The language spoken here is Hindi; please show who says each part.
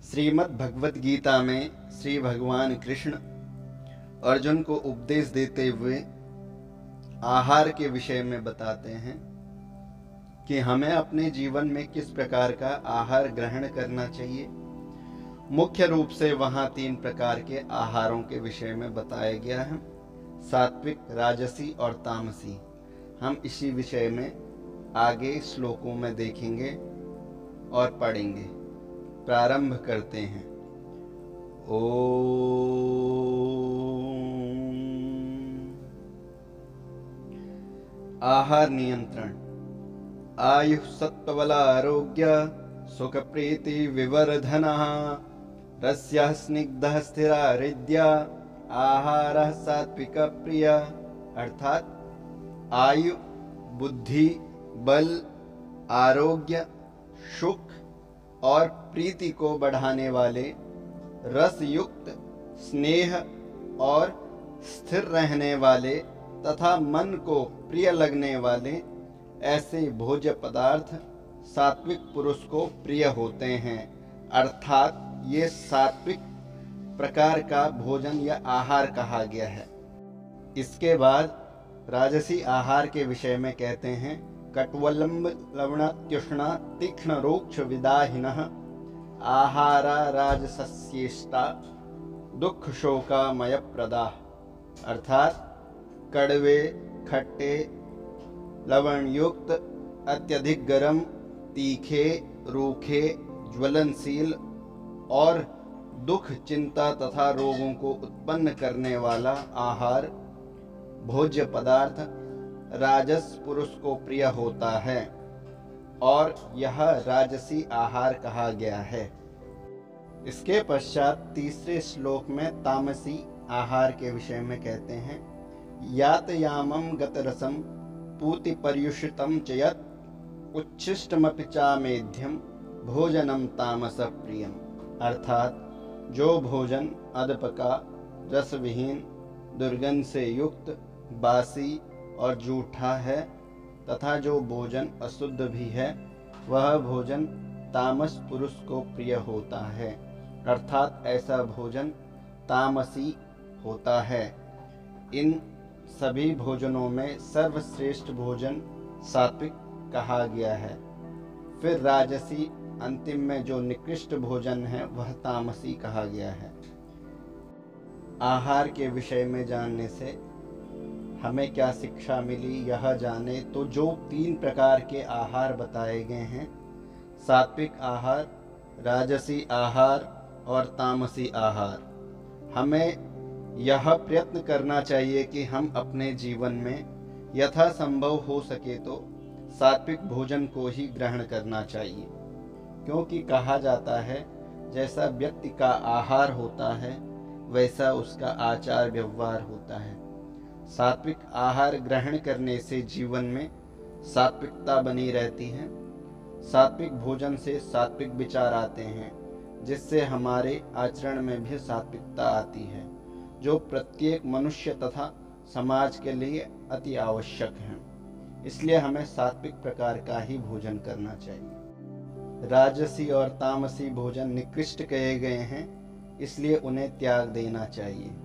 Speaker 1: श्रीमद् भगवत गीता में श्री भगवान कृष्ण अर्जुन को उपदेश देते हुए आहार के विषय में बताते हैं कि हमें अपने जीवन में किस प्रकार का आहार ग्रहण करना चाहिए। मुख्य रूप से वहाँ 3 प्रकार के आहारों के विषय में बताया गया है, सात्विक, राजसी और तामसी। हम इसी विषय में आगे श्लोकों में देखेंगे और पढ़ेंगे। प्रारंभ करते हैं। आहार नियंत्रण। आयु सत्वबल आरोग्य सुख प्रीति विवर्धनः रस्यः स्निग्धः स्थिरा हृदया आहारः सात्विक प्रिय। अर्थात आयु, बुद्धि, बल, आरोग्य, सुख और प्रीति को बढ़ाने वाले, रस युक्त, स्नेह और स्थिर रहने वाले तथा मन को प्रिय लगने वाले ऐसे भोज्य पदार्थ सात्विक पुरुष को प्रिय होते हैं। अर्थात ये सात्विक प्रकार का भोजन या आहार कहा गया है। इसके बाद राजसी आहार के विषय में कहते हैं, कट्वलंब लवणात्युष्णा तीक्ष्ण रोक्ष विदाहिनः आहारा राजसस्येष्टा दुख शोकामय प्रदा। अर्थात कड़वे, खट्टे, लवण युक्त, अत्यधिक गर्म, तीखे, रूखे, ज्वलनशील और दुख, चिंता तथा रोगों को उत्पन्न करने वाला आहार, भोज्य पदार्थ राजस पुरुष को प्रिय होता है और यह राजसी आहार कहा गया है। इसके पश्चात तीसरे श्लोक में तामसी आहार के विषय में कहते हैं, यातयामं गतरसं पूति पर्युषितं च यत् उच्छिष्टमपि चामेध्यं भोजनं तामस प्रियम। अर्थात जो भोजन अधपका, रसविहीन, दुर्गंध से युक्त, बासी और जूठा है तथा जो भोजन अशुद्ध भी है, वह भोजन तामस पुरुष को प्रिय होता है। अर्थात ऐसा भोजन तामसी होता है। इन सभी भोजनों में सर्वश्रेष्ठ भोजन सात्विक कहा गया है। फिर राजसी, अंतिम में जो निकृष्ट भोजन है वह तामसी कहा गया है। आहार के विषय में जानने से हमें क्या शिक्षा मिली, यह जाने तो जो 3 प्रकार के आहार बताए गए हैं, सात्विक आहार, राजसी आहार और तामसी आहार, हमें यह प्रयत्न करना चाहिए कि हम अपने जीवन में यथासंभव हो सके तो सात्विक भोजन को ही ग्रहण करना चाहिए। क्योंकि कहा जाता है, जैसा व्यक्ति का आहार होता है वैसा उसका आचार व्यवहार होता है। सात्विक आहार ग्रहण करने से जीवन में सात्विकता बनी रहती है। सात्विक भोजन से सात्विक विचार आते हैं, जिससे हमारे आचरण में भी सात्विकता आती है, जो प्रत्येक मनुष्य तथा समाज के लिए अति आवश्यक है। इसलिए हमें सात्विक प्रकार का ही भोजन करना चाहिए। राजसी और तामसी भोजन निकृष्ट कहे गए हैं, इसलिए उन्हें त्याग देना चाहिए।